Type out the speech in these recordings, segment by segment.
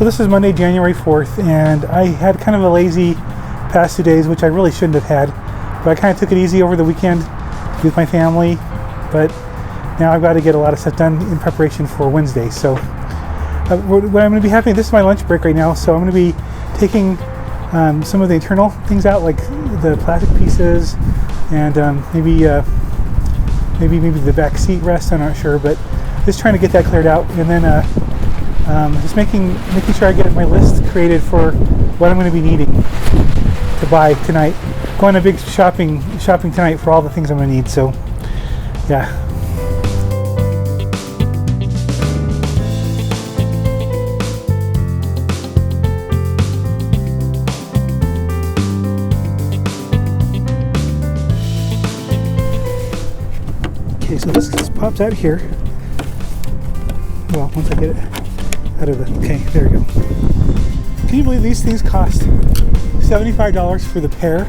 So this is Monday, January 4th, and I had kind of a lazy past 2 days, which I really shouldn't have had, but I kind of took it easy over the weekend with my family, but now I've got to get a lot of stuff done in preparation for Wednesday. So what I'm going to be having, this is my lunch break right now, so I'm going to be taking some of the internal things out, like the plastic pieces, and maybe the back seat rest, I'm not sure, but just trying to get that cleared out, and then just making sure I get my list created for what I'm going to be needing to buy tonight. Going to big shopping tonight for all the things I'm going to need. So, yeah. Okay, so this just pops out here. Well, once I get it out of the, okay, there we go. Can you believe these things cost $75 for the pair?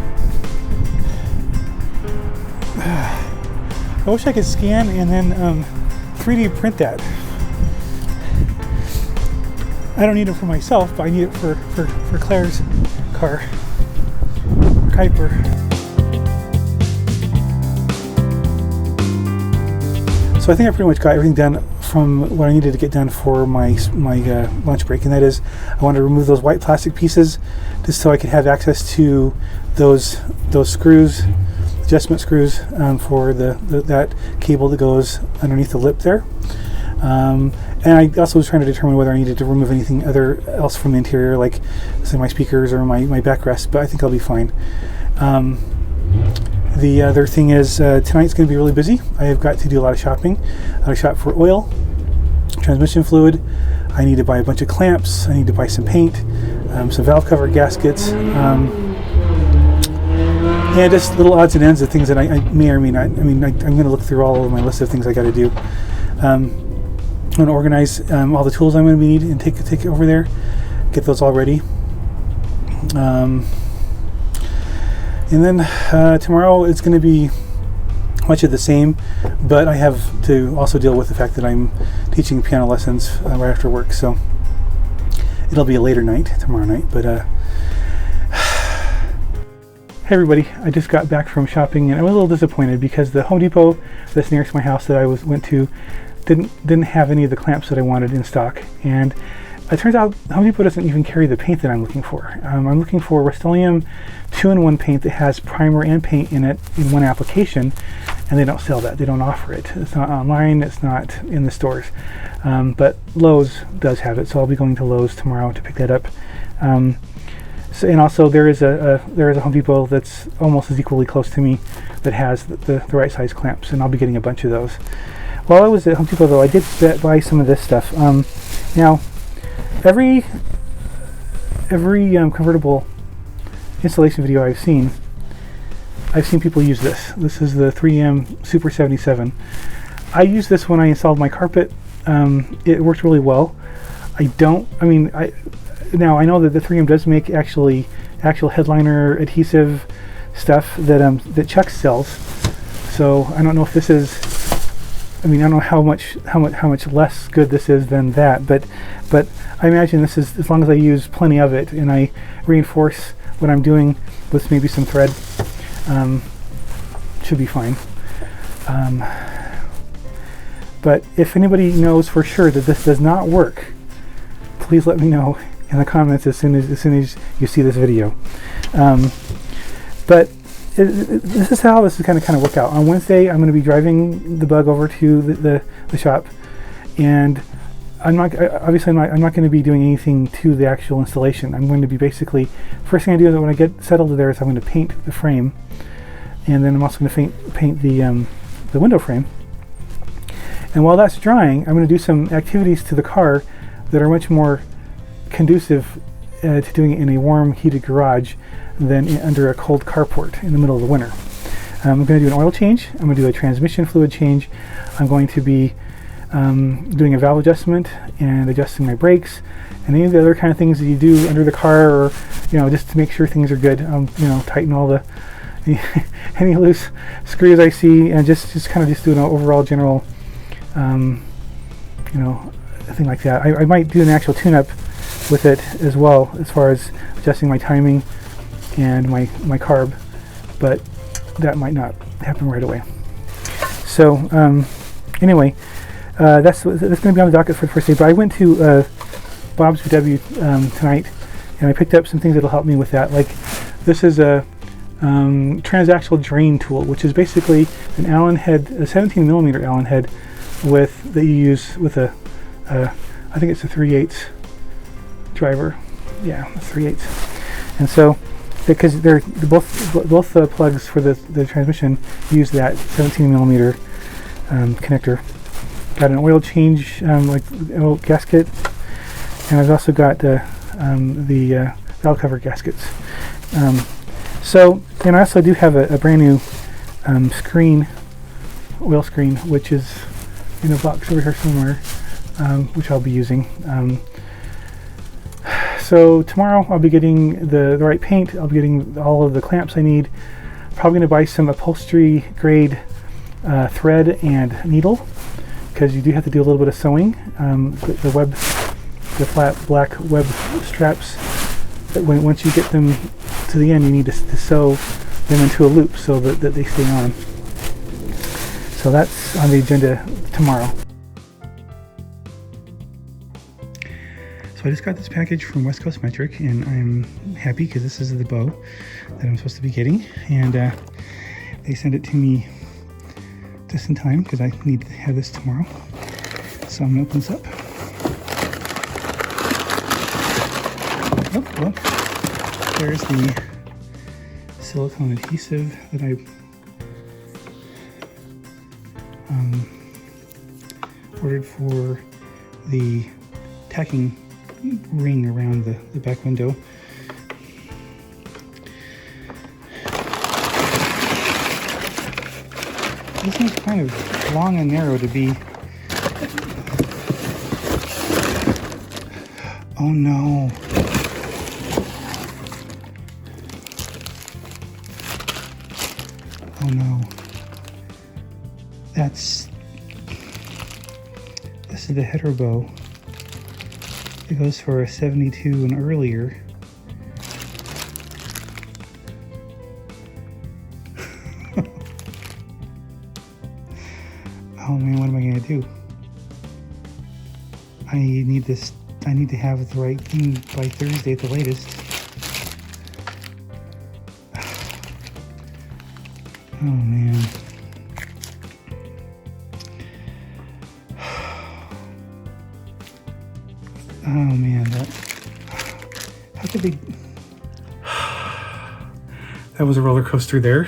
I wish I could scan and then 3D print that. I don't need it for myself, but I need it for Claire's car, Kuiper. So I think I pretty much got everything done from what I needed to get done for my lunch break, and that is I wanted to remove those white plastic pieces just so I could have access to those screws, adjustment screws for that cable that goes underneath the lip there. And I also was trying to determine whether I needed to remove anything else from the interior, like say my speakers or my backrest, but I think I'll be fine. The other thing is tonight's going to be really busy. I have got to do a lot of shopping. I shop for oil, transmission fluid. I need to buy a bunch of clamps. I need to buy some paint, some valve cover gaskets, and just little odds and ends of things that I may or may not. I'm going to look through all of my list of things I got to do. I'm going to organize all the tools I'm going to need and take it over there, get those all ready. And then tomorrow it's going to be much of the same, but I have to also deal with the fact that I'm teaching piano lessons right after work, so it'll be a later night tomorrow night. But hey everybody, I just got back from shopping and I'm a little disappointed because the Home Depot that's nearest my house that I went to didn't have any of the clamps that I wanted in stock, and it turns out Home Depot doesn't even carry the paint that I'm looking for. I'm looking for Rust-Oleum 2-in-1 paint that has primer and paint in it in one application, and they don't sell that. They don't offer it. It's not online. It's not in the stores. But Lowe's does have it, so I'll be going to Lowe's tomorrow to pick that up. And also there is a Home Depot that's almost as equally close to me that has the right size clamps, and I'll be getting a bunch of those. While I was at Home Depot, though, I did buy some of this stuff. Now, every convertible installation video I've seen people use this. This is the 3M Super 77. I used this when I installed my carpet. It worked really well. Now I know that the 3M does make actual headliner adhesive stuff that Chuck sells. So I don't know if this is. I don't know how much less good this is than that, but I imagine this is, as long as I use plenty of it and I reinforce what I'm doing with maybe some thread, should be fine. But if anybody knows for sure that this does not work, please let me know in the comments as soon as you see this video. But this is how this is going to kind of work out. On Wednesday, I'm going to be driving the bug over to the shop, and I'm not going to be doing anything to the actual installation. I'm going to be basically, first thing I do is when I get settled there is I'm going to paint the frame, and then I'm also going to paint the window frame. And while that's drying, I'm going to do some activities to the car that are much more conducive to doing it in a warm, heated garage than under a cold carport in the middle of the winter. I'm going to do an oil change. I'm going to do a transmission fluid change. I'm going to be doing a valve adjustment and adjusting my brakes and any of the other kind of things that you do under the car, or just to make sure things are good. Tighten all the any loose screws I see, and just kind of do an overall general thing like that. I might do an actual tune-up with it as well, as far as adjusting my timing and my carb, but that might not happen right away. So anyway, that's going to be on the docket for the first day. But I went to Bob's VW tonight, and I picked up some things that'll help me with that. Like, this is a transaxle drain tool, which is basically an Allen head, a 17 millimeter Allen head, that you use with a I think it's a 3/8 driver. Yeah, a 3/8. And so, because they're both the plugs for the transmission use that 17 millimeter connector. Got an oil change, like oil gasket, and I've also got the valve cover gaskets. So, and I also do have a brand new screen, oil screen, which is in a box over here somewhere, which I'll be using. So tomorrow I'll be getting the right paint. I'll be getting all of the clamps I need. Probably going to buy some upholstery grade thread and needle, because you do have to do a little bit of sewing. The flat black web straps, that once you get them to the end, you need to sew them into a loop so that they stay on. So that's on the agenda tomorrow. So I just got this package from West Coast Metric, and I'm happy because this is the bow that I'm supposed to be getting, and they sent it to me just in time because I need to have this tomorrow. So I'm going to open this up. Oh, well, there's the silicone adhesive that I ordered for the tacking ring around the back window. This one's kind of long and narrow to be. Oh no. Oh no. This is the header bow. It goes for a 72 and earlier. Oh man, what am I gonna do? I need to have the right thing by Thursday at the latest. Oh man. Oh man, how could they? That was a roller coaster there.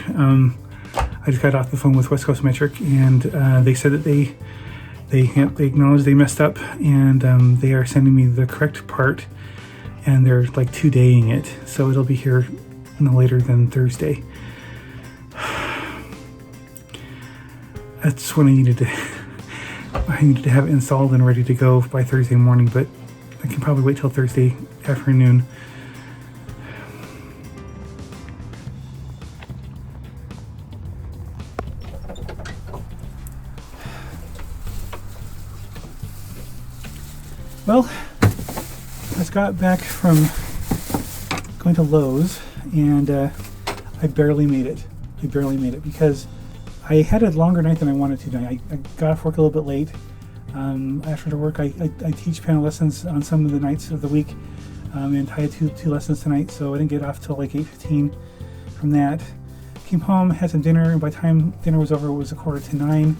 I just got off the phone with West Coast Metric, and they said that they acknowledged they messed up, and they are sending me the correct part, and they're like 2-daying it, so it'll be here no later than Thursday. That's when I needed to have it installed and ready to go by Thursday morning, but I can probably wait till Thursday afternoon. Well, I just got back from going to Lowe's, and I barely made it. Because I had a longer night than I wanted to tonight. I got off work a little bit late. After work, I teach piano lessons on some of the nights of the week, and I had two lessons tonight, so I didn't get off till like 8:15 from that. Came home, had some dinner, and by the time dinner was over, it was 8:45,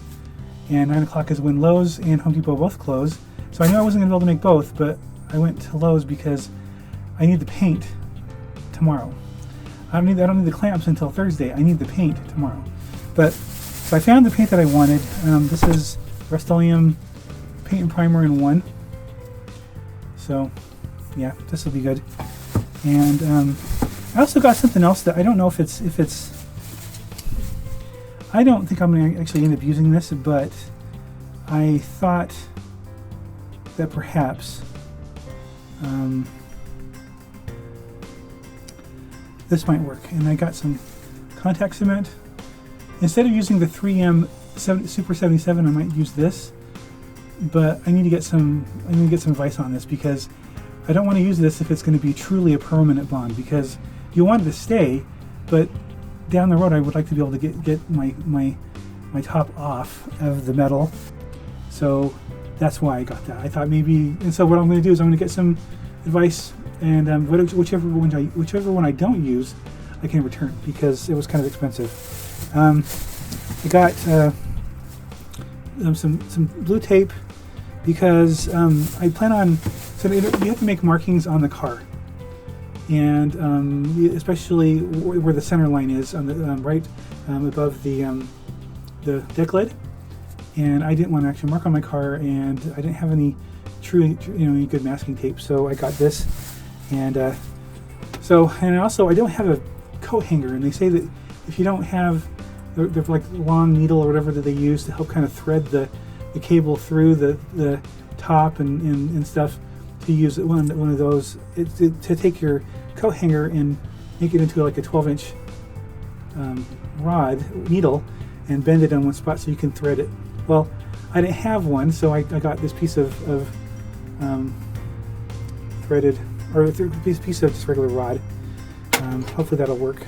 and 9 o'clock is when Lowe's and Home Depot both close. So I knew I wasn't going to be able to make both, but I went to Lowe's because I need the paint tomorrow. I don't need the clamps until Thursday. I need the paint tomorrow. So I found the paint that I wanted. This is Rust-Oleum paint and primer in one. So yeah, this will be good. And I also got something else that I don't know if it's. I don't think I'm going to actually end up using this, but I thought that perhaps this might work. And I got some contact cement. Instead of using the 3M Super 77, I might use this. But I need to get some advice on this, because I don't want to use this if it's going to be truly a permanent bond, because you want it to stay, but down the road I would like to be able to get my top off of the metal. So that's why I got that. I thought maybe, and so what I'm going to do is I'm going to get some advice, and whichever one I don't use, I can return, because it was kind of expensive. I got some blue tape, because I plan on, so you have to make markings on the car, and especially where the center line is on the right above the deck lid. And I didn't want to actually mark on my car, and I didn't have any any good masking tape, so I got this. And and also I don't have a coat hanger, and they say that if you don't have they're like long needle or whatever that they use to help kind of thread the cable through the top and stuff, to use one of those to take your coat hanger and make it into like a 12-inch rod needle and bend it on one spot so you can thread it. Well, I didn't have one, so I got this piece of threaded, or a piece of just regular rod. Hopefully that'll work.